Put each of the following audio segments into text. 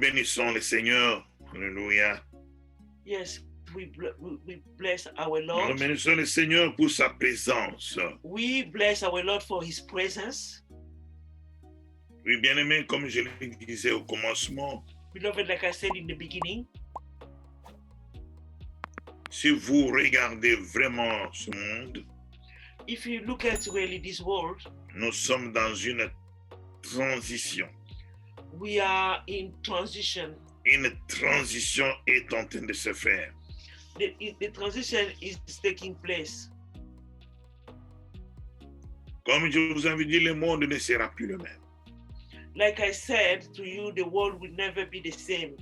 bénissons le Seigneur. Alléluia. Yes, we bless our Nous Lord. bénissons le Seigneur pour sa présence. We bless our Lord for his presence. Oui, bien-aimé, comme je le disais au commencement, Beloved, like I said in the beginning, si vous regardez vraiment ce monde, if you look at really this world, nous sommes dans une transition. we are in transition. Une transition est en train de se faire. The transition is taking place. Comme je vous avais dit, le monde ne sera plus le même. Like I said to you, the world will never be the same.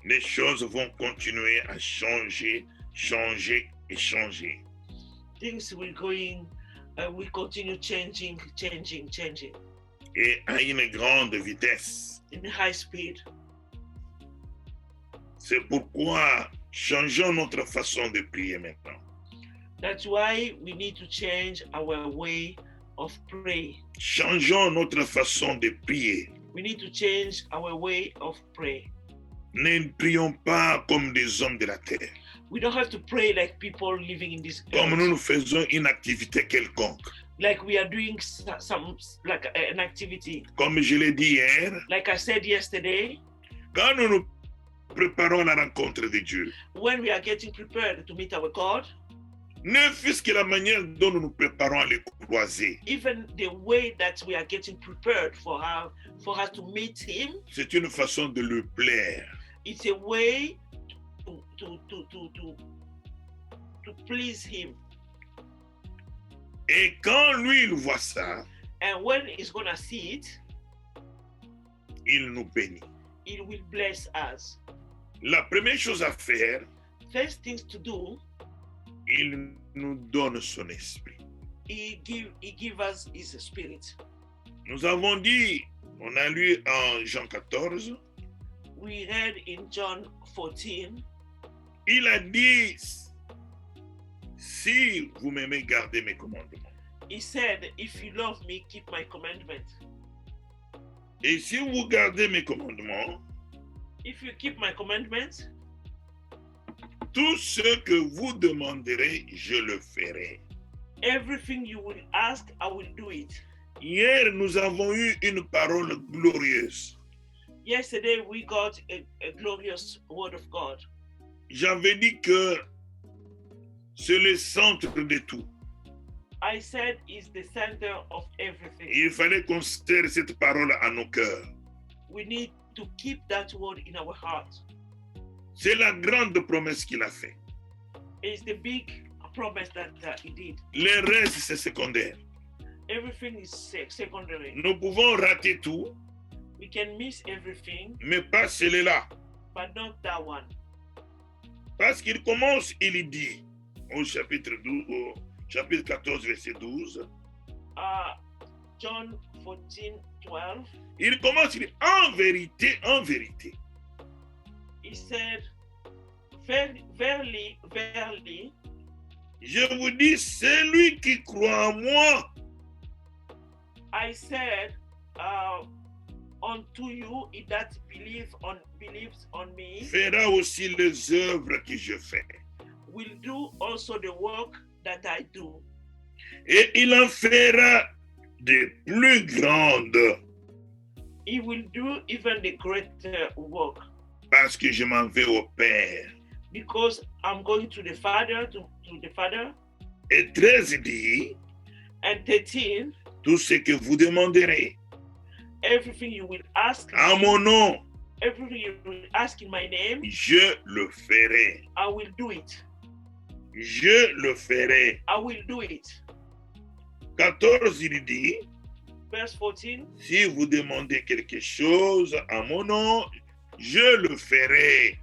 Les choses vont continuer à changer, changer et changer. Things will continue changing. Et à une grande vitesse. In high speed. C'est pourquoi changeons notre façon de prier maintenant. That's why we need to change our way of praying. Changeons notre façon de prier. We need to change our way of praying. Ne prions pas comme des hommes de la terre. We don't have to pray like people living in this Comme earth. nous faisons une activité quelconque. Like we are doing like an activity. Comme je l'ai dit hier, Like I said yesterday, quand nous nous préparons à la rencontre de Dieu, when we are getting prepared to meet our God, ne fût-ce que la manière dont nous nous préparons à les croiser, even the way that we are getting prepared for us to meet him, c'est une façon de le plaire. it's a way to please him. Et quand lui, il voit ça, And when he's gonna see it, il nous bénit. it will bless us. La première chose à faire, First things to do, il nous donne son esprit. he give us his spirit. Nous avons dit, on a lu en Jean 14, We read in John 14, il a dit, si vous m'aimez, gardez mes commandements. he said, if you love me, keep my commandments. Et si vous gardez mes commandements, If you keep my commandments, tout ce que vous demanderez, je le ferai. everything you will ask, I will do it. Hier, nous avons eu une parole glorieuse. Yesterday, we got a glorious word of God. J'avais dit que c'est le centre de tout. I said it's the center of everything. Il fallait qu'on serre cette parole à nos cœurs. We need to keep that word in our heart. C'est la grande promesse qu'il a faite. It's the big promise that he did. Le reste, c'est secondaire. Everything is secondary. Nous pouvons rater tout, We can miss everything, mais pas celui-là. but not that one. Parce qu'il commence, il dit, au chapitre 14, verset 12, John 14:12, il commence, il dit, en vérité, he said, verily, verily, je vous dis, celui qui croit en moi, I said unto you, he that believes on me fera aussi les œuvres que je fais. will do also the work that I do, Et il en fera de plus grandes, he will do even the greater work, parce que je m'en vais au Père. because I'm going to the Father, to the Father. Et 13 dit, And 13, tout ce que vous demanderez everything you will ask, en mon nom, everything you will ask in my name, je le ferai. I will do it. Je le ferai. I will do it. 14, il dit, Verse 14, si vous demandez quelque chose en mon nom, je le ferai.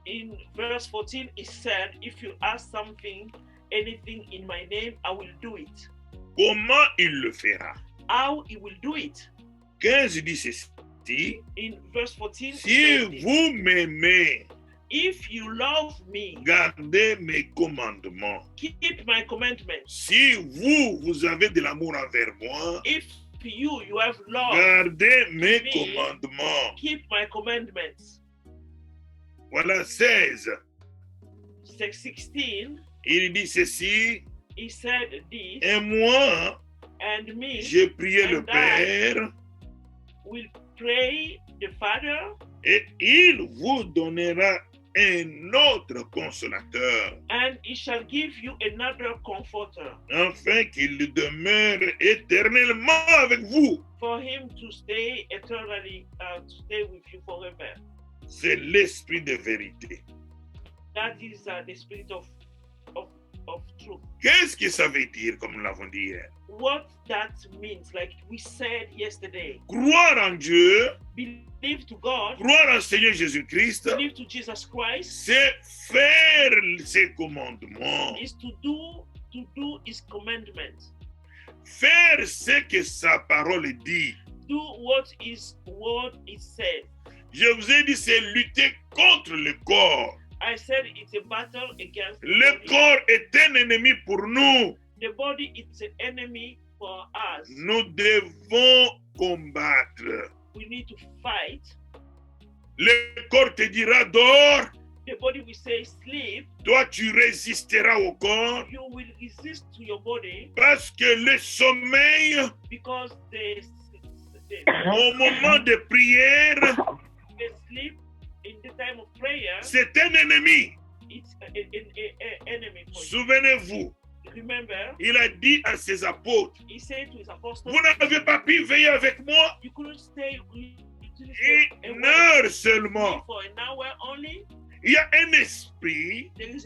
in verse 14, it said, if you ask something, anything in my name, I will do it. Comment il le fera? How he will do it? 15 dit ceci, In verse 14, it si said this, vous m'aimez, if you love me, gardez mes commandements. keep my commandments. Si vous avez de l'amour envers moi, If you have loved gardez mes me, commandements. keep my commandments. Voilà 16. 16, Il dit ceci, he said this, et moi, and me j'ai prié le and I Père, will pray the Father, et il vous donnera un autre consolateur, and he shall give you another comforter, afin qu'il demeure éternellement avec vous. for him to stay eternally, to stay with you forever. C'est l'esprit de vérité. That is the spirit of truth. Qu'est-ce que ça veut dire, comme nous l'avons dit hier? What that means, like we said yesterday, Croire en Dieu, believe to God, croire en Seigneur Jésus-Christ, believe to Jesus Christ, c'est faire ses commandements, is to do his commandments, faire ce que sa parole dit. do what his word is said. Je vous ai dit, c'est lutter contre le corps. I said it's a battle against the Le body. corps est un ennemi pour nous. The body is an enemy for us. Nous devons combattre. We need to fight. Le corps te dira dors, The body will say sleep. toi tu résisteras au corps You will resist to your body parce que le sommeil because au moment de prière, the sleep in the time of prayer, c'est un ennemi. it's an enemy for you. Souvenez-vous, Remember, il a dit à ses apôtres, he said to his apostles, vous n'avez pas pu veiller avec moi you couldn't stay, you couldn't stay une awake heure seulement. for an hour only. Il y a un esprit There is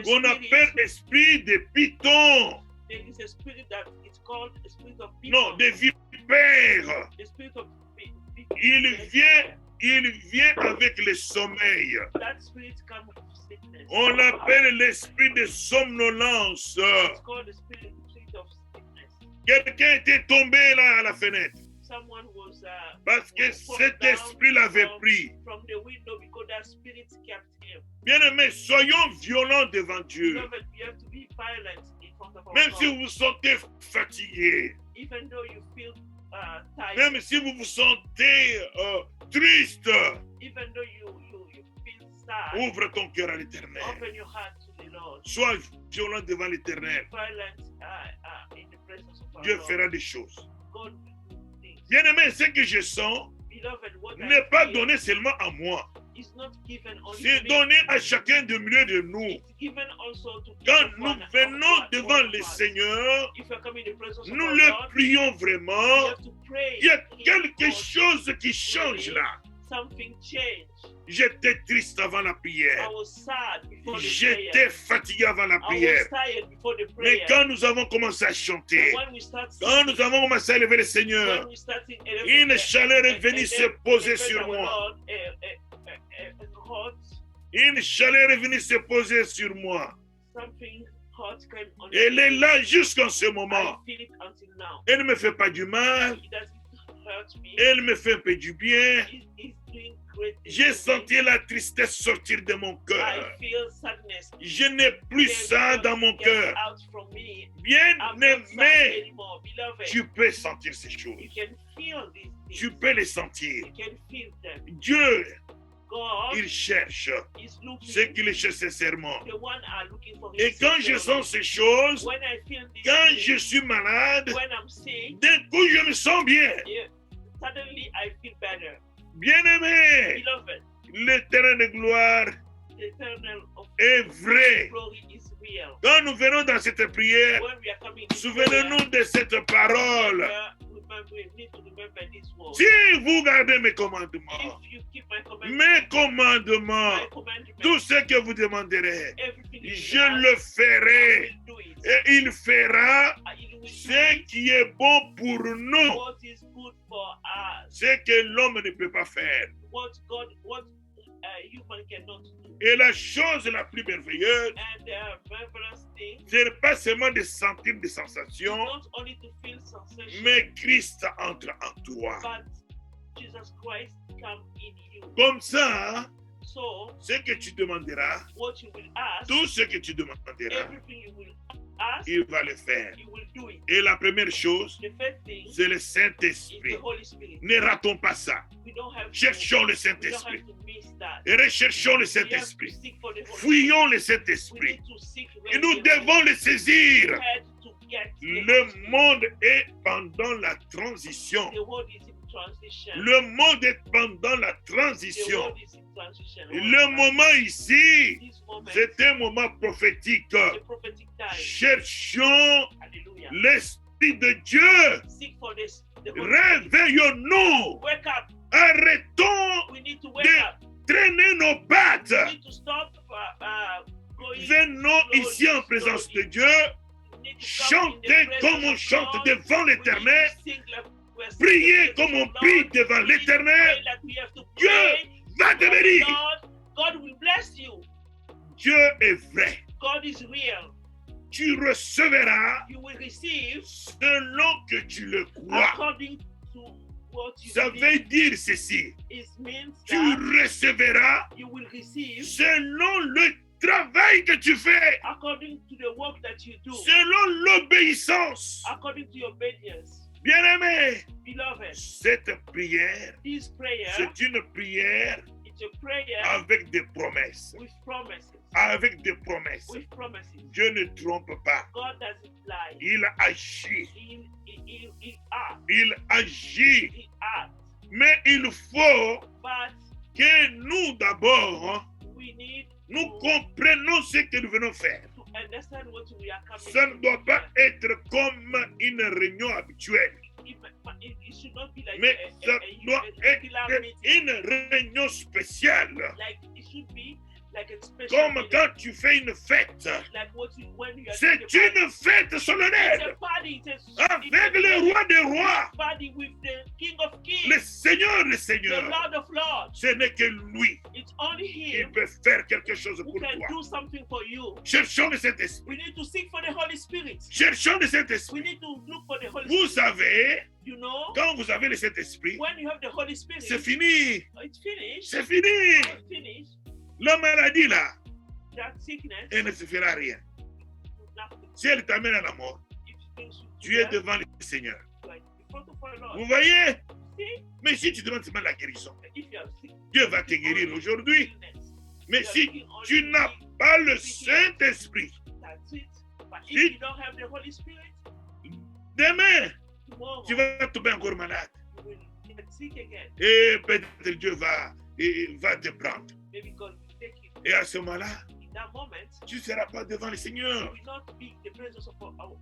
qu'on appelle esprit de python, there is a spirit that is called a spirit of non, people. de vipère. The spirit of Il vient avec le sommeil. that spirit comes with sickness. On l'appelle l'esprit de somnolence. It's called the spirit of sickness. Quelqu'un était tombé là à la fenêtre Someone was parce que was cet down esprit l'avait pris. from the window because that spirit kept him. Bien-aimés, soyons violents devant Dieu. Beloved, you have to be violent in front of our Même God. si vous vous sentez fatigué, Even though you feel tired, même si vous vous sentez triste, even though you feel sad, ouvre ton cœur à l'Éternel. open your heart to the Lord. Sois violent devant l'Éternel. Violent in the presence of our Dieu Lord. fera des choses. God will do things. Bien-aimés, ce que je sens Beloved, what n'est I pas feel donné seulement à moi. is not given only C'est to me. donné à chacun de milieu de nous. It's given also to each Quand of nous one- venons of devant one le of us. Seigneur, If you come in the presence of nous our le God, prions you vraiment. have to pray. Il y a Him quelque for chose qui change là. something changed. J'étais triste avant la I prière. was sad before the J'étais prayer. fatigué avant la I prière. was tired before the Mais prayer. quand nous avons commencé à chanter, When we start quand nous avons commencé à lever le Seigneur, when we start singing, une chaleur est venue se poser sur moi. Hot, Une chaleur est venue se poser sur moi. something hot came on Elle est me. là jusqu'en ce I moment. feel it until now. Elle ne me fait pas du mal. It doesn't hurt me. Elle me fait un peu du bien. It's doing great things J'ai to me. senti la tristesse sortir de mon I cœur. feel sadness. Je n'ai plus ça dans mon cœur. Out from me. I'm Bien not sad aimé, anymore. Beloved, tu peux sentir ces you choses. can feel these things. Tu peux les sentir. You can feel them. Dieu, God il cherche is looking. ceux qui le cherchent sincèrement. The one are looking for Et his quand je sincerely. sens ces choses, When I feel this quand thing, je suis malade, when I'm sick, d'un coup je me sens bien. yeah, suddenly I feel better. Bien-aimé, Beloved, l'éternel de gloire the eternal of est vrai. glory is real. Quand nous venons dans cette prière, When we are coming to souvenez-nous de cette parole. remember, we need to remember this word. Si vous gardez mes commandements, If you keep my mes commandments, commandements, my commandments, tout ce que vous demanderez, everything you je ask, le I ferai. will do it. Et il fera He will ce do it. qui est bon pour nous, What is good for us, ce que l'homme ne peut pas faire. what human cannot do. Et la chose la plus merveilleuse, And marvelous thing ce n'est pas seulement de sentir des is sensations, not only to feel sensation, mais Christ entre en toi. but Jesus Christ come in you. Comme ça, So ce que tu demanderas, what you will ask, tout ce que tu demanderas, everything you will ask, il va le faire. He will do it. Et la première chose, The first thing c'est le is Saint-Esprit. the Holy Spirit. Ne ratons pas ça. We don't have Cherchons le we don't Saint-Esprit. have to miss that. Et recherchons le We have to Saint-Esprit. seek for the Holy Fouillons le Spirit. We Saint-Esprit. need to seek Et nous where the Holy devons le saisir. Spirit to get the Holy Le Spirit. monde est pendant la transition. The world is in transition. Le monde est pendant la The transition. world is in transition. Le moment ici, This moment, c'est un moment prophétique. the prophetic time. Cherchons Hallelujah. l'Esprit de Dieu. Seek for this. The Holy Spirit. Réveillons-nous. Wake up. Arrêtons We need to wake de up. traîner nos pattes. We need to stop going Venons slowly, ici en présence de slowly. Dieu. We need to come in the Chanter presence comme on of chante God. devant We need l'Éternel. to sing like we're singing Prier the comme on presence of prie Lord. devant We need to l'Éternel. pray like we have to Dieu pray. va te before bénir. God. God will bless you. Dieu est vrai. God is real. Tu recevras You will receive selon que tu le crois. according to what you Ça believe. veut dire ceci. It means Tu that recevras you will receive selon le travail que tu fais, according to the work that you do, selon l'obéissance. according to your obedience. Bien-aimé, Beloved, cette prière, this prayer c'est une prière is a prayer avec des promesses. with promises. Avec des promesses. With promises. Dieu ne trompe pas. God doesn't lie. Il agit. He acts. Il agit. He acts. Mais il faut But que nous d'abord, we need nous comprenions ce que nous venons faire. to understand what we are coming Ça ne to doit do pas here. être comme une réunion habituelle, It should not be like mais ça doit regular être meeting. une réunion spéciale. Like it should be like a special Comme meeting. quand tu fais une fête. Like when you are C'est doing a party. une fête It's solennelle a party. avec le roi des rois, Party with the King of le Kings, Seigneur des the seigneurs. Lord of Lords. Ce n'est que lui It's only qui Him peut faire quelque chose who pour can toi. do something for you. Cherchons le Saint-Esprit. We need to seek for the Holy Spirit. Cherchons le We Saint-Esprit. need to look for the Holy Vous Spirit. savez, You know, quand vous avez le Saint-Esprit, when you have the Holy Spirit, c'est fini. it's finished. C'est fini. It's finished. La maladie là, That sickness, elle ne se fera rien. nothing. Si elle t'amène à la mort, If things should tu es be devant le Seigneur. like in front of our Lord. Vous voyez? See, Mais si tu demandes seulement la guérison, if you are sick, Dieu va te guérir aujourd'hui. illness, Mais you are si looking only tu to n'as me, pas le Saint-Esprit, that's it. But Si- if you don't have the Holy Spirit, demain, tomorrow tu vas tomber encore malade. you will get sick again. Et peut-être Dieu va te prendre. Maybe God will take you. Et à ce moment-là, In that moment, tu ne seras pas devant le you Seigneur. will not be the presence of Lord.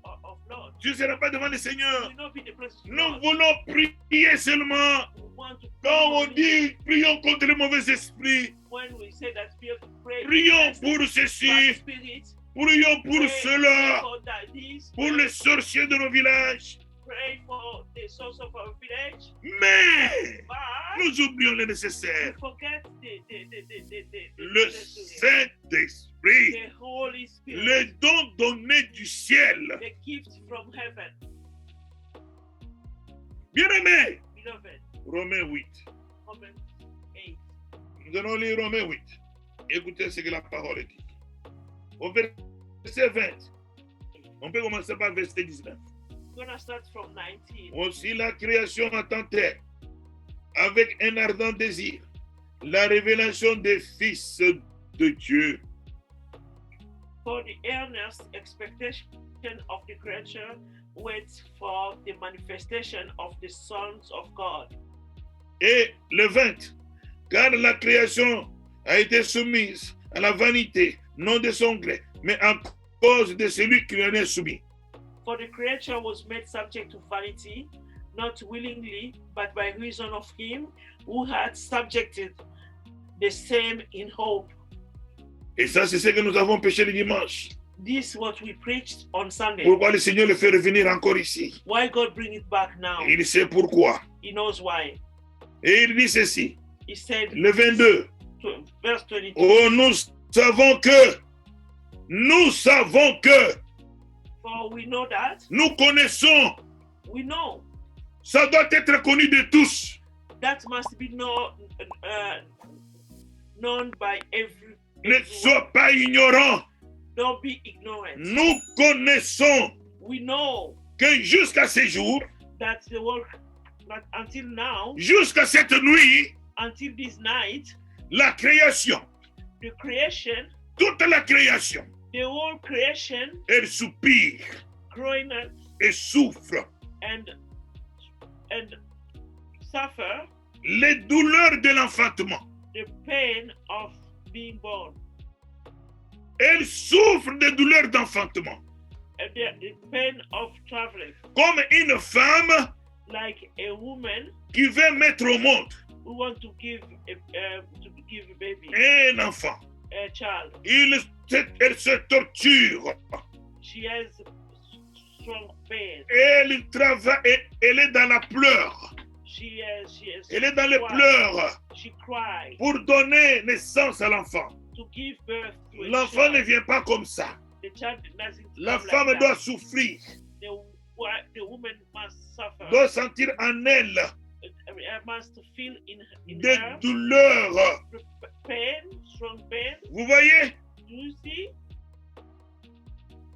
Tu ne seras pas devant le You Seigneur. will not be the presence of Nous Lord. voulons prier seulement. We want to Quand on pray dit prions contre les mauvais esprits, when we say that we have to pray. prions against pour bad ceci, spirit, prions pour pray cela, for that, this, pour les sorciers de nos villages. pray for the souls of our village. Mais But nous oublions le we nécessaire. forget Le Saint-Esprit, the Holy Spirit, le don donné du ciel. the gift from heaven. Bien-aimé, Beloved, Romains 8. Romans 8. Nous allons lire Romains 8. Écoutez ce que la parole dit. Au verset 20, on peut commencer par verset 19. I'm going to start from 19. Aussi la création attendait avec un ardent désir la révélation des fils de Dieu. For the earnest expectation of the creature waits for the manifestation of the sons of God. Et le 20, car la création a été soumise à la vanité, non de son gré, mais à cause de celui qui en est soumis. For the creature was made subject to vanity, not willingly, but by reason of him who had subjected the same in hope. Et ça, c'est ce que nous avons péché le dimanche. This is what we preached on Sunday. Pourquoi le Seigneur le fait revenir encore ici? Why God bring it back now? Il sait pourquoi. He knows why. Et il dit ceci, He said, le 22. verse 22, Oh, nous savons que, for we know that, nous connaissons, we know, ça doit être connu de tous. that must be known by Ne everyone. sois pas ignorant. Don't be ignorant. Nous connaissons We know que jusqu'à ce jour, that the world, that until now, jusqu'à cette nuit, until this night, la création, the creation, toute la création, the whole creation, elle soupire growing up et souffre. and suffer Les douleurs de l'enfantement. the pain of being born, Elle souffre des douleurs d'enfantement. and the pain of traveling, Comme une femme like a woman qui veut mettre au monde who want to give a baby, un enfant. a child. Elle se torture. She has strong pain. Elle travaille, elle est dans la pleure. She has Elle est dans les cry. pleurs She cried pour donner naissance à l'enfant. to give birth to a L'enfant ne child. vient pas comme ça. The child doesn't La come femme like doit that. souffrir, The woman must suffer. doit sentir en elle Must feel in des her douleurs. pain, strong pain. Vous voyez, Do you see?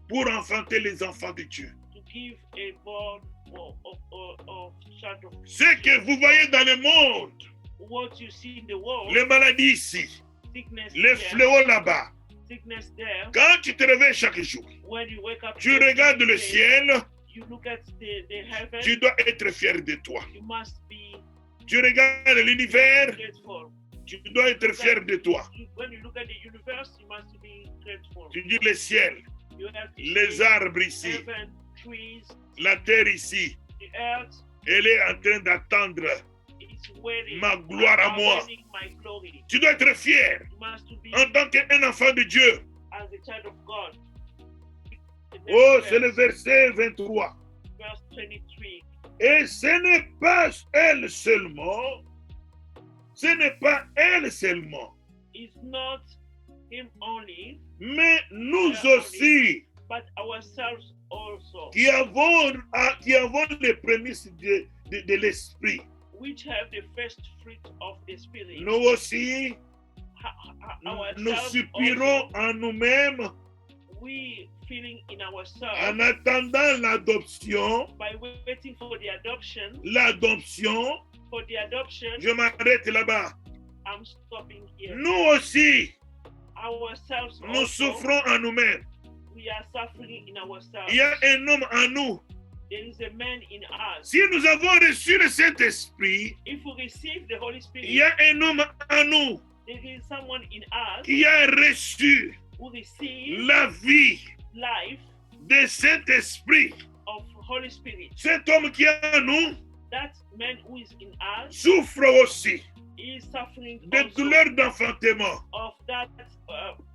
pour enfanter les enfants de Dieu. To give a born of child of Ce que vous voyez dans le monde, what you see in the world, les maladies ici, sickness les there, fléaux là-bas. sickness there. Quand tu te réveilles chaque jour, When you wake up, tu every regardes le day, ciel, you look at the heaven. tu dois être fier de toi. You must be Tu regardes l'univers, grateful. tu dois être fier de toi. When you look at the universe, you must be grateful. Tu dis le ciel, You have to les see arbres ici, heaven, trees, la terre ici, the earth elle est en train d'attendre is waiting. ma gloire à moi. Awaiting my glory. Tu dois être fier You must be en tant qu'un enfant de Dieu. as a child of God. The next Oh, c'est verse, le verset 23. verse 23. Et ce n'est pas elle seulement, ce n'est pas elle seulement, It's not him only, mais nous aussi but ourselves also, qui avons les prémices de l'esprit. which have the first fruit of the Spirit. Nous aussi, nous Ourselves soupirons also, en nous-mêmes we feeling in en ourselves attendant l'adoption. by waiting for the adoption. L'adoption, For the adoption, je m'arrête là-bas. I'm stopping here. Nous aussi, Ourselves nous also, souffrons en nous-mêmes. we are suffering in ourselves. Il y a un homme en nous. There is a man in us. Si nous avons reçu le Saint-Esprit, If we receive the Holy Spirit, il y a un homme en nous there is someone in us qui a reçu who receives la vie life du Saint-Esprit. of Holy Spirit. Cet homme qui est en nous That man who is in us souffre aussi is suffering de also douleurs d'enfantement of that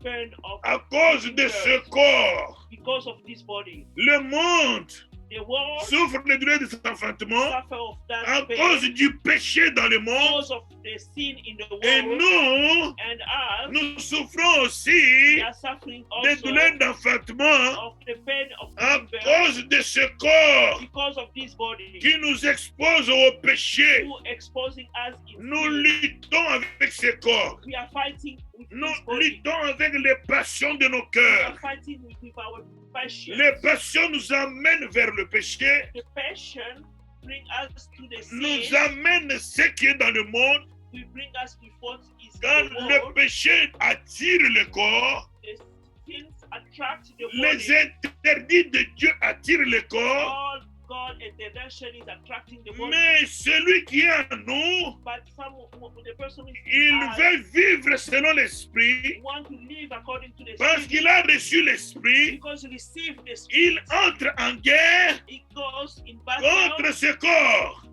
pain of à cause de ce corps. because of this body. Le monde The world souffre de douleurs d'enfantement suffer of that à pain cause du péché dans le monde. because of the sin in the Et world, nous, and us nous souffrons we aussi are suffering des also douleurs d'enfantement of the pain of à giving birth cause de ce corps because of this body qui nous expose au péché. who exposing us in Nous sin. luttons avec ce corps. We are fighting with Nous this body. luttons avec les passions de nos We are cœurs. fighting with our passion. Les passions nous amènent vers le péché, The passion bring us to the nous sin. amènent ce qui est dans le monde. We bring us with what is Quand in the le world. péché attire le corps, The sins attract the les body. interdits de Dieu attirent le corps. All God intervention is attracting the body. Mais celui qui est en nous, But the person is il veut vivre selon l'esprit want to live according to the parce Spirit qu'il a reçu l'esprit. because he received the Il Spirit. entre en guerre It goes in battle contre ce corps.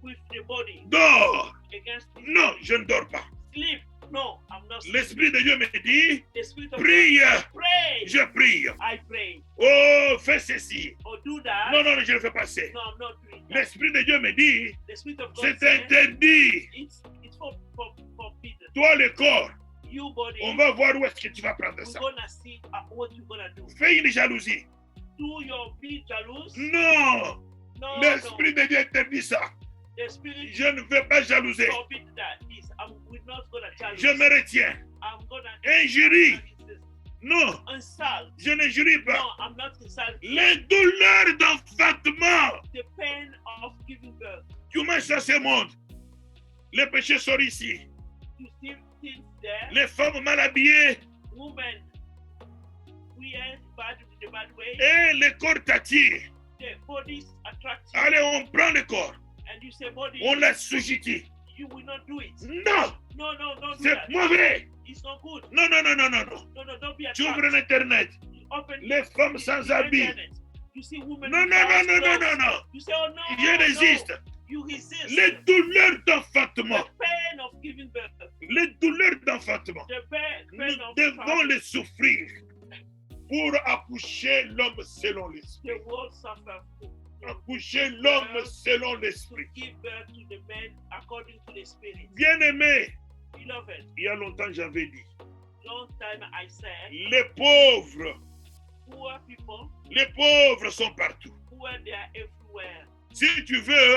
with the body Dors. against this Non, body. je ne dors pas. Sleep. No, I'm not sleeping. L'esprit de Dieu me dit, The Spirit of prie. God, pray. Je prie. I pray. Oh, fais ceci. Or do that. Non, non, je ne fais pas ça. No, I'm not doing that. L'esprit de Dieu me dit, The Spirit of God c'est says interdit. it's forbidden. Toi, le corps, You body, on va voir où est-ce que tu vas prendre we're ça. gonna see what you're gonna do. Fais une jalousie. Do your be jealous? Non, No, l'esprit de Dieu interdit ça. The Spirit Je ne veux pas jalouser. forbid that. We're not gonna challenge. Je me retiens. I'm gonna. Injurie. Non, insult. je ne jurie pas. No, I'm not insulting. Les douleurs d'enfantement. The pain of giving birth. Tu marches dans ce monde. Les péchés sont ici. You see things there. Les femmes mal habillées Women weird, bad with the bad way. et les corps t'attirent. The bodies attract you. Allez, on prend le corps. And you say, body, On la sujétit. you will not do it. Non, No, don't do c'est that. mauvais. It's not good. Non, non, non, non, non, non. No, don't be Tu ouvres attracted. l'Internet. You open Les femmes sans the habits. internet. You see women Non, non, without non, non, non, clothes. non, non. You say, oh no, Je résiste. no. You resist. Les douleurs The d'enfantement. pain of giving birth. Les douleurs d'enfantement. The pain Nous of devons child. les souffrir pour accoucher l'homme selon l'esprit. The world suffer Accoucher l'homme selon to l'esprit. give birth to the men according to the spirit. Bien-aimé, Beloved, il y a longtemps j'avais dit, long time I said, les pauvres poor people, sont partout. poor they are everywhere. Si tu veux,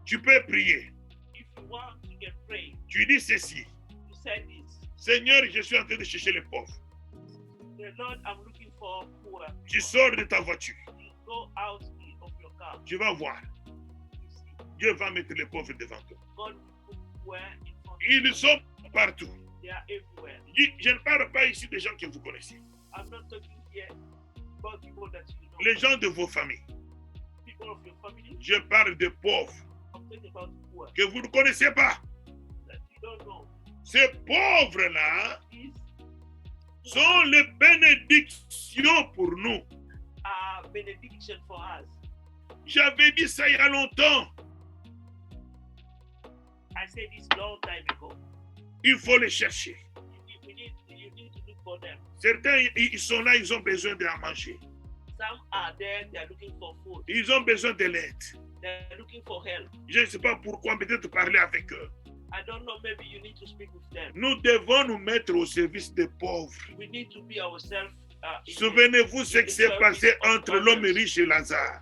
tu peux prier. If you want, you can pray. Tu dis ceci, You said this. Seigneur, je suis en train de chercher les pauvres. The Lord, I'm looking for poor. Tu sors de ta voiture, You go out of your car. tu vas voir. You see, Dieu va mettre les pauvres devant toi. God will put poor in front of Ils you. sont partout. They are everywhere. Je ne parle pas ici des gens que vous connaissez. I'm not talking here about people that you know. Les gens de vos familles. People of your family. Je parle des pauvres I'm talking about poor que vous ne connaissez pas. that you don't know. Ces pauvres-là These sont les bénédictions pour nous. are benediction for us. J'avais dit ça il y a longtemps. I said this long time ago. Il faut les chercher. You need to look for them. Certains, ils sont là, ils ont besoin de manger. Some are there, they are looking for food. Ils ont besoin de l'aide. They're looking for help. Je ne sais pas pourquoi, peut-être parler avec eux. I don't know, maybe you need to speak with them. Nous devons nous mettre au service des pauvres. We need to be ourselves. Souvenez-vous ce qui s'est passé entre l'homme riche et Lazare.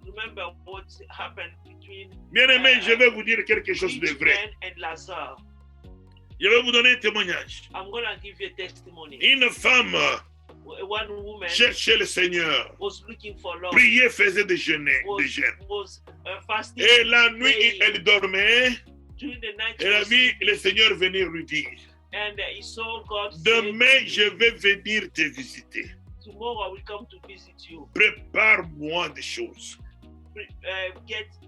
Remember what happened between Bien-aimés, je vais vous dire quelque chose de rich vrai. man and Lazarus. Je vais vous donner un témoignage. I'm going to give you a testimony. Une femme One woman cherchait le Seigneur, was looking for Lord. priait, faisait des jeûnes. Was fasting. Et la nuit, praying. elle dormait. During the night, Elle a vu le Seigneur venir lui dire, and he saw God say, demain, je vais venir te visiter. tomorrow I will come to visit you. Prépare-moi des choses.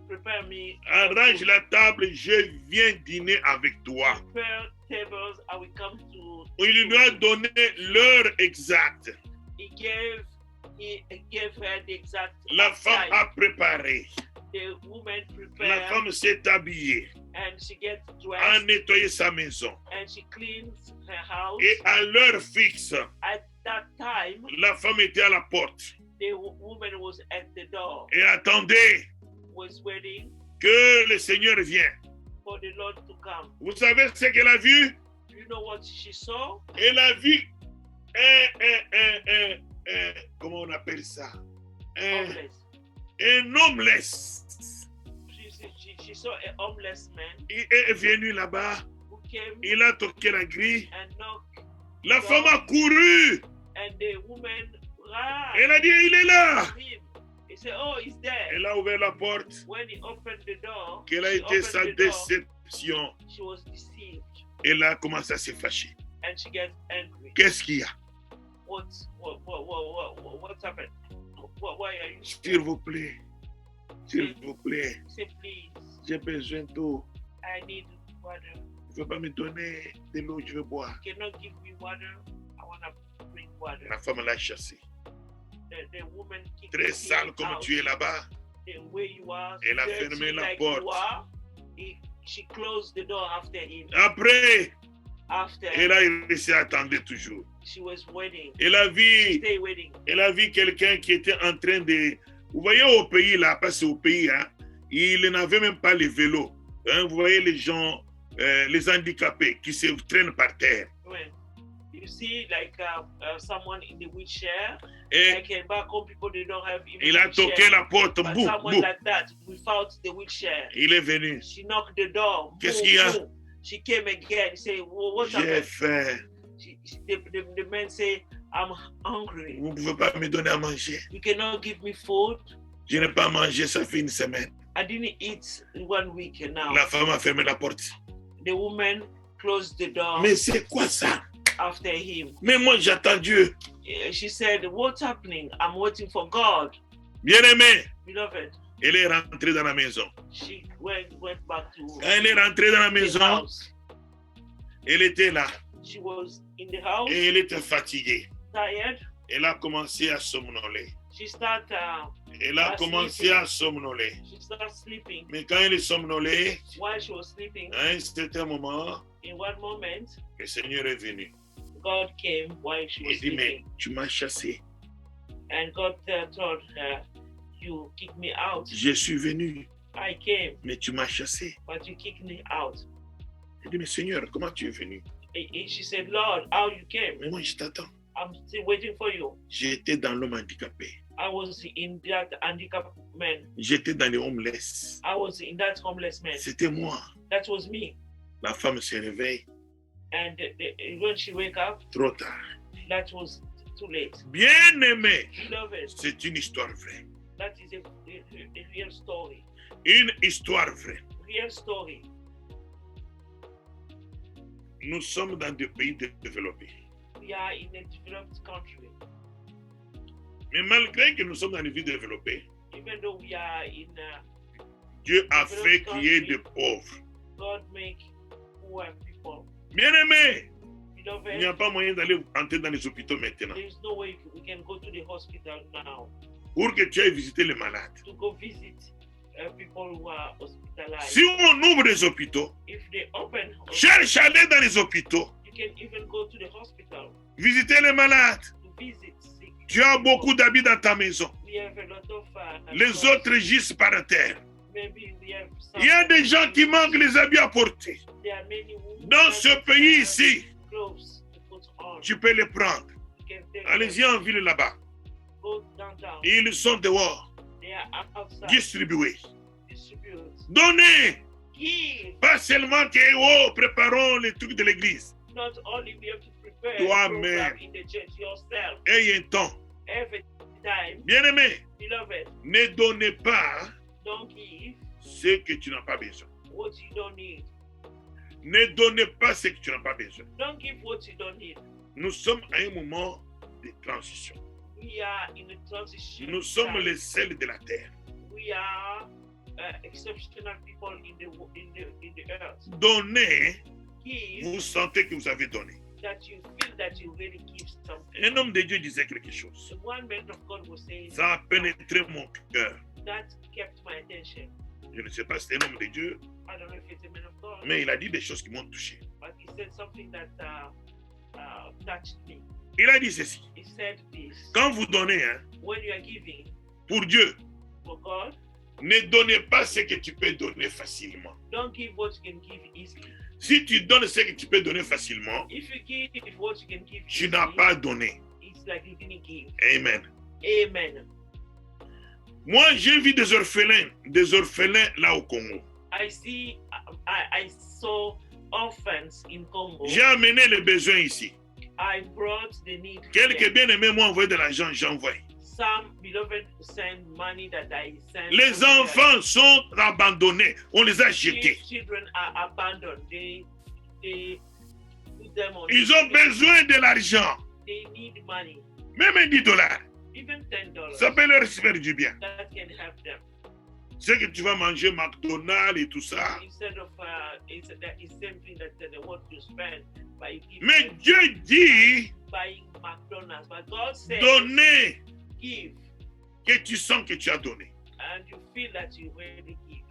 Prepare me. Arrange la table, je viens dîner avec toi. Prepare tables. I will come to. Il lui a donné l'heure exacte. He gave her the exact. La femme time. a préparé. The woman La prepared femme s'est habillée, and she gets a dressed nettoyé sa maison. and she cleans her house. Et à l'heure fixe, At that time, la femme était à la porte the woman was at the door, et attendait was waiting que le Seigneur vienne. for the Lord to come. Vous savez ce qu'elle a vu? You know what she saw? Elle a vu comment on appelle ça? Homeless. Un homeless. She saw a homeless man Il est venu là-bas, who came il a toqué la grille. and knocked, La femme a couru. and the woman ran Elle a dit, il est là. to him. He said, "Oh, he's there." Elle a ouvert la porte. When he opened the door, Quelle a she été opened sa the door, déception? she was deceived, Elle a commencé à se fâcher. and she gets angry. Qu'est-ce qu'il y a? What's happened? Why are you? S'il vous plaît. S'il vous plaît. Say, please, J'ai besoin d'eau. I need water. Tu ne veux pas me donner de l'eau, je veux boire. You cannot give me water. I want to drink water. La femme l'a chassé. The woman kicked Très him sale comme out. tu es là-bas. The way you are, Elle a dirty fermé la like porte. you are, she closed the door after him. Après, After elle a réussi à attendre toujours. she was waiting, Elle a vu stay waiting. Elle a vu quelqu'un qui était en train de... Vous voyez au pays là, parce qu'au pays, hein, il n'avait même pas les vélos. Hein, vous voyez les gens, les handicapés qui se traînent par terre. When you see like someone in the wheelchair, Et like back home people they don't have even il a wheelchair. toqué la porte, But boum, someone boum. like that without the wheelchair. Il est venu. She knocked the door. Qu'est-ce Boom, qu'il y a? boom. She came again. Say, well, what J'ai happened? faim. the man say, I'm hungry. Vous ne pouvez pas me donner à manger. You cannot give me food. Je n'ai pas mangé, ça fait une semaine. I didn't eat in 1 week now. La femme a fermé la porte. The woman closed the door Mais c'est quoi ça? after him. Mais moi, j'attends Dieu. She said, what's happening? I'm waiting for God. Bien-aimé, Beloved, elle est rentrée dans la maison. she went back to Quand elle est rentrée dans la the maison, house. elle était là She was in the house, et elle était fatiguée. tired. Elle a commencé à somnoler. She started Elle a commencé à somnoler. sleeping. Mais quand elle est somnolée, While she was sleeping, à un certain moment, in one moment, le Seigneur est venu. God came while she was Il dit, mais sleeping. tu m'as chassé. And God told her, you kicked me out. Je suis venu, I came, mais tu m'as chassé. but you kicked me out. Il dit, mais Seigneur, comment tu es venu? And she said, Lord, how you came? Mais moi, je t'attends. I'm still waiting for you. J'étais dans l'homme handicapé. I was in that handicapped man. J'étais dans les homeless. I was in that homeless man. C'était moi. That was me. La femme se réveille And when she wake up, trop tard. that was too late. Bien-aimé, Beloved, c'est une histoire vraie. that is a real story. Une histoire vraie. Real story. Nous sommes dans des pays développés. We are in a developed country. Mais malgré que nous sommes dans des villes développées, Even though we are in Dieu a fait qu'il y ait des pauvres. God make poor people. Bien-aimé, il n'y a Beloved, pas moyen d'aller entrer dans les hôpitaux maintenant. there is no way we can go to the hospital now Pour que tu ailles visiter les malades. to go visit people who are hospitalized. Si on ouvre les hôpitaux, If they open, cherche à aller dans les hôpitaux, you can even go to the hospital visiter les malades. to visit sick. Tu as beaucoup d'habits dans ta maison. We have a lot of Les clothes. autres gisent par terre. Maybe we have some. Il y a des gens qui manquent les habits à porter. There are many who Dans have, ce pays ici, clothes to put on. tu peux les prendre. You can take Allez-y en ville là-bas. them, go downtown. Ils sont dehors, They are outside. distribués. Distribute. Donnez, Give. pas seulement que, oh, préparons les trucs de l'église. Not only we have to prepare Toi-même. program in the church yourself Ayez un temps. every time. Bien-aimé, Beloved, ne donnez pas don't give ce que tu n'as pas besoin. what you don't need. Ne donnez pas ce que tu n'as pas besoin. Don't give what you don't need. Nous sommes à un moment de transition. We are in a transition. Nous sommes time. les sels de la terre. We are exceptional people in the earth. Donnez, Give vous sentez que vous avez donné. that you feel that you really give something. Un homme de Dieu disait quelque chose. The one man of God was saying Ça a pénétré mon cœur. that kept my attention. Je ne sais pas si c'est un homme de Dieu, I don't know if it's a man of God, mais il a dit des choses qui m'ont touché. but he said something that touched me. Il a dit ceci. He said this: Quand vous donnez, hein, when you are giving pour Dieu, for God, ne donnez pas ce que tu peux donner facilement. don't give what you can give easily. Si tu donnes ce que tu peux donner facilement, If you give what you can give tu easily, n'as pas donné. it's like you didn't give. Amen. Amen. Moi, j'ai vu des orphelins là au Congo. I saw orphans in Congo. J'ai amené les besoins ici. I brought the need. Quelques here. bien-aimés m'ont envoyé de l'argent, j'envoie. Some beloved send money that I send. Les enfants sont abandonnés, on les a jetés. Children are abandoned. They put them on. Ils ont besoin de l'argent. They need money. Même $10, Even $10. ça peut leur faire du bien. That can help them. C'est que tu vas manger McDonald's et tout ça. Instead of it's same thing that they want to spend by giving. Mais Dieu dit, Buying McDonald's, but God said, donnez give, que tu sens que tu as donné. and you feel that you really give.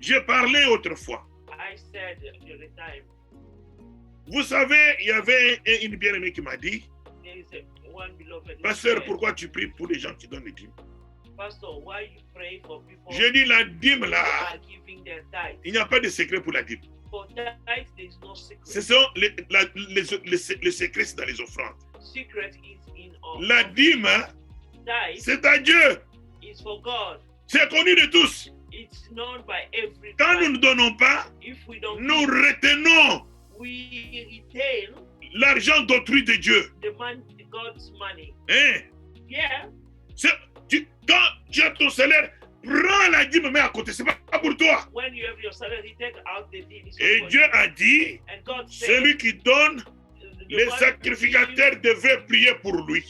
J'ai parlé autrefois. I said the other time, Vous savez, il y avait une bien-aimée qui m'a dit, there is one beloved. who Pasteur, said, pourquoi tu pries pour les gens qui donnent les dîmes? Pastor, why you pray for people J'ai dit, la dîme who là, are giving their tithe? il n'y a pas de secret pour la dîme. For tithe, there is no secret. Ce sont les secrets, c'est dans les offrandes. Secret is in all. La dîme, Tithe c'est à Dieu. is for God. C'est connu de tous. It's known by everyone. Quand nous ne donnons pas, If we don't nous give, retenons we retain l'argent d'autrui de Dieu. God's money. Hein? Yeah. Quand tu as ton salaire, prends la dîme, mets à côté. Ce n'est pas pour toi. When you have your salary, take out the dîme. Et Dieu a dit, and God said, celui qui donne, les sacrificateurs devaient prier pour lui.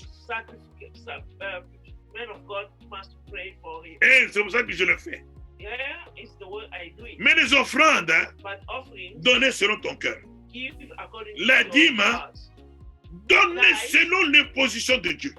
Men of God must pray for him. Et c'est pour ça que je le fais. Yeah, it's the way I do it. Mais les offrandes, But offerings, donnez selon ton cœur. give according La to dîme, your heart. donnez selon les positions de Dieu.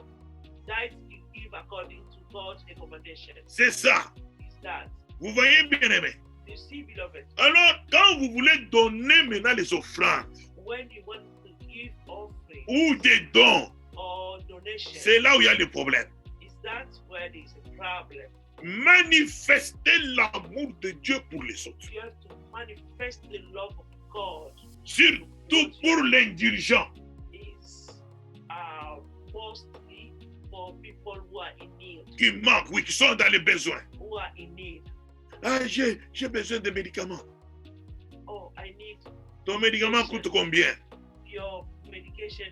That you give according to God's recommendation. C'est ça. Is that. Vous voyez, bien aimé. You see, beloved. Alors, quand vous voulez donner maintenant les offrandes, when you want to give offering ou des dons, or donation, c'est là où il y a le problème. is that where there is a problem. Manifester l'amour de Dieu pour les autres. You have to manifest the love of God. Surtout pour l'indigent. Is mostly for people who are in need. Qui manquent, oui, qui sont dans les besoins. Who are in need. Ah, j'ai besoin de médicaments. Oh, I need. Ton médicament coûte combien? Your medication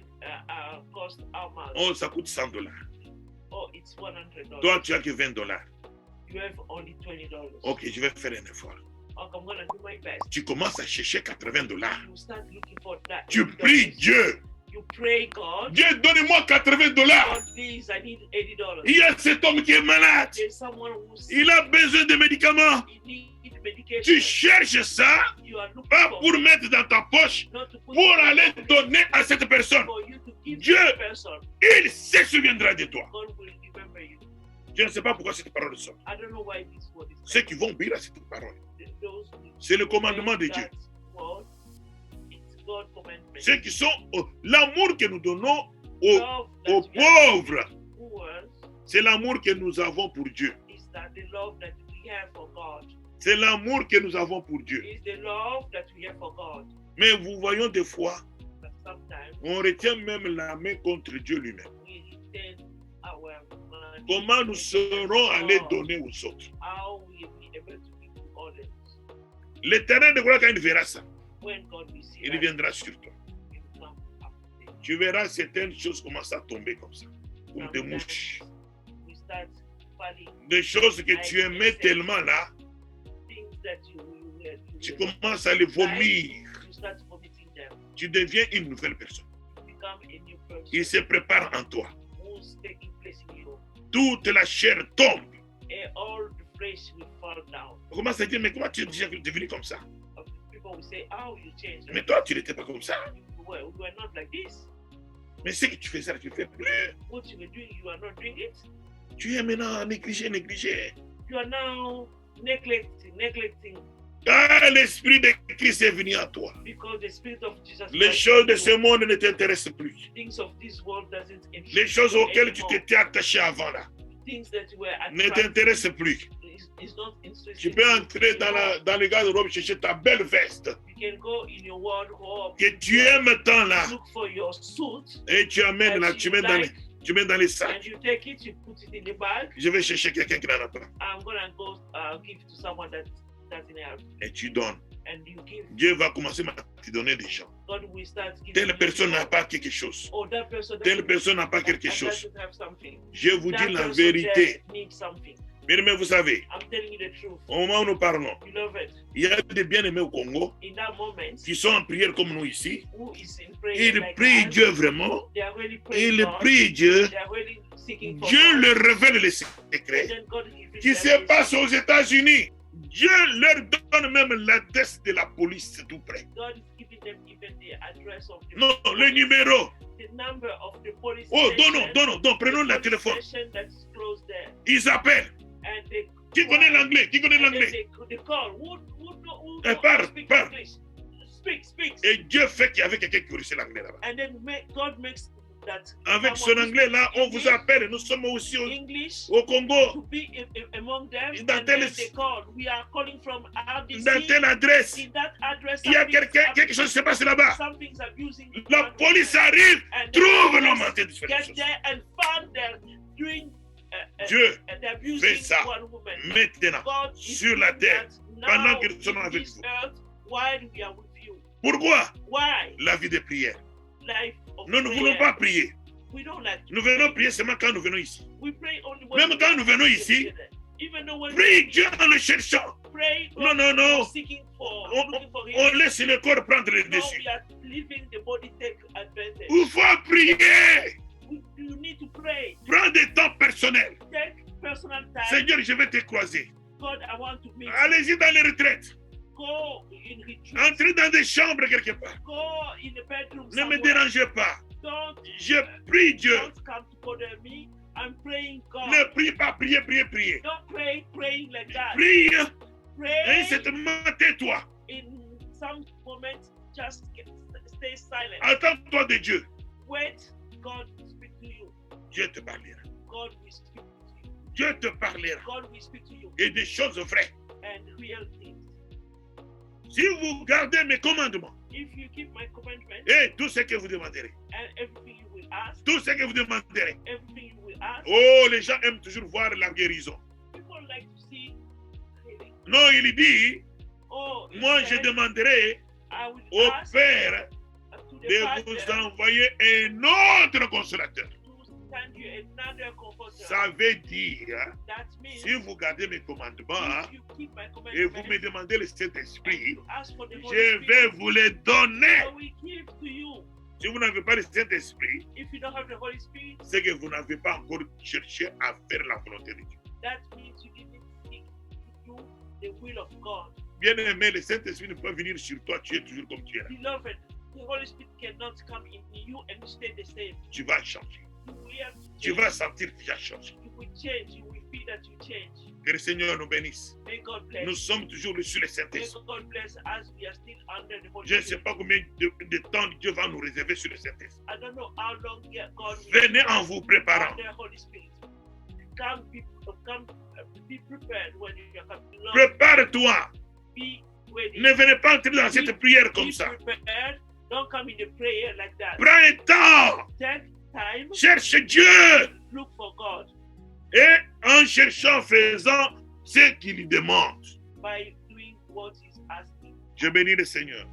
cost how much? Oh, ça coûte $100. Oh, it's $100. Toi, tu as que $20. You have only $20. Ok, je vais faire un effort. Okay, I'm gonna do my best. Tu commences à chercher $80. You start looking for that. Tu pries Dieu. You pray God. Dieu, donne-moi $80. God, please, I need $80. Il y a cet homme qui est malade. There's someone who's Il a besoin de médicaments. he need medication. Tu cherches ça, You are looking pas for pour mettre dans ta poche, not to put pour it aller donner à cette personne. for you to give Dieu. to the person. Il se souviendra de toi. God will remember you. Je ne sais pas pourquoi cette parole sort. I don't know why this word is Ceux qui vont obéir à cette parole, those who c'est le commandement de Dieu. that word, it's God's commandment. Ceux qui sont l'amour que nous donnons aux Love that aux we have pauvres, for poor c'est l'amour que nous avons pour Dieu. is that the love that we have for God. C'est l'amour que nous avons pour Dieu. Is the love that we have for God. Mais vous voyons des fois, But sometimes on retient même la main contre Dieu lui-même. we return our money. Comment nous serons allés donner aux autres? How we will be able to give to others. L'Éternel de gloire, quand il verra ça, When God will see il that, viendra sur toi. he will come after them. Tu verras certaines choses commencer à tomber comme ça, comme des Sometimes mouches. we start falling. Des choses que tu aimais tellement là, Things that tu you commences à les vomir. you start vomiting them. Tu deviens une nouvelle personne. You become a new person Il se prépare en toi. who's taking place in you. Toute la chair tombe. And all the flesh will fall down. On commence à dire, mais comment tu es déjà devenu comme ça? People will say, "Oh, you changed." Mais toi, tu n'étais pas comme ça. We were not like this. Mais ce que tu fais ça, tu ne fais plus. What you were doing, you are not doing it. Tu es maintenant négligé. You are now neglecting Quand l'esprit de Christ est venu à toi, because the spirit of Jesus les Christ choses de in ce you. monde ne t'intéressent plus. Things of this world doesn't interest Les choses you auxquelles tu anymore. t'étais attaché avant là Things that were ne attractive t'intéressent plus. is not interesting. Tu peux entrer dans le garde-robe chercher ta belle veste You can go in your wardrobe, que tu aimes tant là look for your suit, et tu amènes là, that tu you mets dans les, like, tu mets dans les and sacs. you take it, you put it in the bag. Je vais chercher quelqu'un qui n'en a pas. I'm gonna go give it to someone that doesn't have, Et tu donnes. and you give. Dieu va commencer à te donner des gens. God will start giving. Telle you personne n'a more. pas quelque chose. Oh, that person. Telle doesn't- personne n'a pas quelque chose. doesn't have something. Je vous That dis la person vérité. just needs something. Bien aimé, vous savez, I'm telling you the truth. au moment où nous parlons, Beloved, il y a des bien-aimés au Congo in that moment, qui sont en prière comme nous ici. who is in prayer Ils like prient us, Dieu vraiment. they are really praying Ils God. prient Dieu. They are really seeking for Dieu God. leur révèle les And secrets then God gives qui them se this. passent aux États-Unis. Dieu leur donne même l'adresse de la police tout près. God is giving them even the address of the Non, le numéro. the number of the police Oh, station. donnons, prenons the le police téléphone. station that is close there. Ils appellent. And they Qui connaît l'anglais? Qui connaît and then l'anglais? they call. Who Parle, speak parle. English? Speak. Et Dieu fait qu'il y avait quelqu'un qui connaissait l'anglais là-bas. And then God makes that Avec son someone who anglais là, speaks on vous appelle. Nous sommes aussi English au Congo. to be among them. Dans And telle- then they call. We are calling from RDC. Dans telle adresse, In that address, il y a something's quelque chose qui se passe là-bas. something's abusing. La police arrive, and the trouve police l'homme en train de faire des get choses. there and found them doing Dieu they're abusing fait ça one woman. maintenant God is sur la doing terre that pendant now que nous sommes in avec this vous. earth while we are with you. Pourquoi? Why? La vie de prière. life of Nous ne voulons prayer. pas prier. We don't like to Nous venons prier seulement quand nous venons ici. We pray only when Même we quand nous venons ici, even though when prie Dieu en le cherchant. pray, Non, non, non. seeking for, On, looking for him. on laisse le corps prendre le Now dessus. we are leaving the body take advantage. Il faut prier. You need to pray. Prends des temps personnels. Take personal time. Seigneur, je vais te croiser. God, I want to meet you. Allez-y dans les retraites. Go in retreat. Entrez dans des chambres quelque part. Go in the bedroom Ne me somewhere. dérangez pas. Don't, Je prie Dieu. don't come to bother me. I'm praying God. Ne prie pas, priez, priez, priez. Don't pray praying like that. Prie. Pray Et cette tais-toi. in some moments. Just stay silent. Attends-toi de Dieu. Wait. God will speak to you. Dieu te parlera. God will speak to you. Dieu te parlera. God will speak to you. Et des choses vraies. And real things. Si vous gardez mes commandements If you keep my commandments et tout ce que vous demanderez, and everything you will ask, tout ce que vous demanderez. everything you will ask, Oh, les gens aiment toujours voir la guérison. people like to see healing. Non, il dit, Oh, he moi je said, demanderai I will au ask Père to the de Father vous envoyer un autre consolateur. to send you another comforter. Ça veut dire, That means si vous gardez mes commandements if you keep my et vous me commandments demandez le and Saint-Esprit, you ask for the Holy je Spirit, vais vous les donner. I will give to you. Si vous n'avez pas le Saint-Esprit, If you don't have the Holy Spirit, c'est que vous n'avez pas encore cherché à faire la volonté de Dieu. that means you didn't seek to do the will of God. Bien aimé, le Saint-Esprit ne peut pas venir sur toi, tu es toujours comme tu es là. Beloved, the Holy Spirit cannot come in you and stay the same. Tu vas changer. You will have to Tu change. vas sentir que tu as changé. You will change. You will feel that you change. Que le Seigneur nous bénisse. May God bless. Nous sommes toujours sur le May Saint-Esprit. God bless as we are still under the Holy Je ne sais Spirit. pas combien de temps Dieu va nous réserver sur le Saint-Esprit. I don't know how long yet God will Venez keep en us vous préparant. under Holy Spirit. Come, be prepared when you are coming. Lord, Prépare-toi. be ready. Ne venez pas entrer dans cette prière comme Be ça. prepared. Don't come in the prayer like that. Prends un temps. Take time. Cherche Dieu. Look for God Et en cherchant, faisant ce qu'il demande. by doing what He's asking. Je bénis le Seigneur.